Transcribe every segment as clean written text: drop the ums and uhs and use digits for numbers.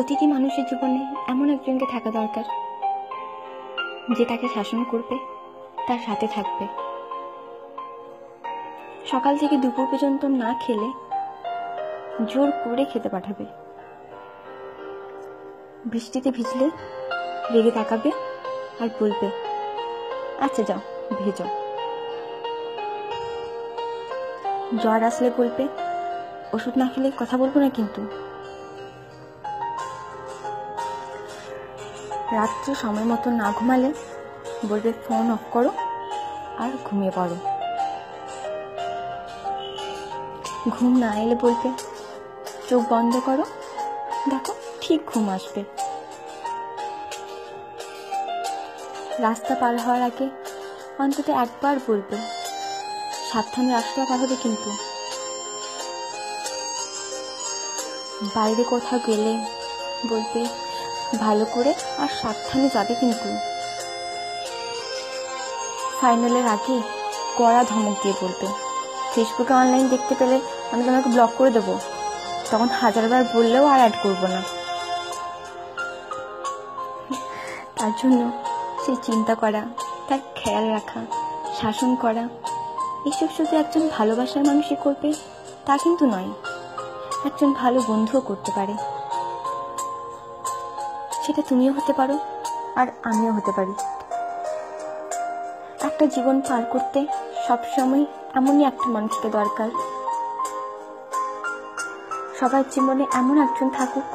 প্রতিটি মানুষের জীবনে এমন একজনকে থাকা দরকার যে তাকে শাসন করবে, তার সাথে থাকবে, সকাল থেকে দুপুর পর্যন্ত না খেলে জোর করে খেতে পাঠাবে, বৃষ্টিতে ভিজলে রেগে তাকাবে আর বলবে আচ্ছা যাও ভেজো, জ্বর আসলে বলবে ওষুধ না খেলে কথা বলবো না কিন্তু। রাত্রে সময় মতো না ঘুমালে বলবে ফোন অফ করো আর ঘুমিয়ে পড়ো। ঘুম না এলে বলবে চোখ বন্ধ করো, দেখো ঠিক ঘুম আসবে। রাস্তা পার হওয়ার আগে অন্তত একবার বলবে সাবধানে রাস্তা পার হবে কিন্তু। বাইরে কোথাও গেলে বলবে ভালো করে আর সাবধানে যাবে কিন্তু। ফাইনালের আগে কড়া ধমক দিয়ে বলবে ফেসবুকে অনলাইন দেখতে পেলে আমি তোমাকে ব্লক করে দেবো, তখন হাজারবার বললেও আর অ্যাড করবো না। তার জন্য সে চিন্তা করা, তার খেয়াল রাখা, শাসন করা, এসব শুধু একজন ভালোবাসার মানুষই করবে তা কিন্তু নয়, একজন ভালো বন্ধুও করতে পারে। সেটা তুমিও হতে পারো আর আমিও হতে পারি। একটা জীবন পার করতে সবসময় এমনই একটা মানুষকে দরকার। সবার জীবনে এমন একজন থাকুক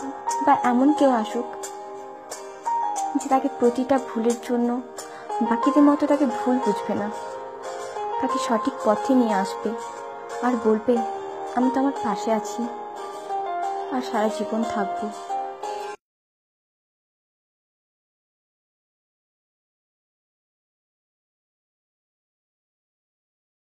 বা এমন কেউ আসুক যে তাকে প্রতিটা ভুলের জন্য বাকিদের মতো তাকে ভুল বুঝবে না, তাকে সঠিক পথে নিয়ে আসবে আর বলবে আমি তো আমার পাশে আছি আর সারা জীবন থাকবো।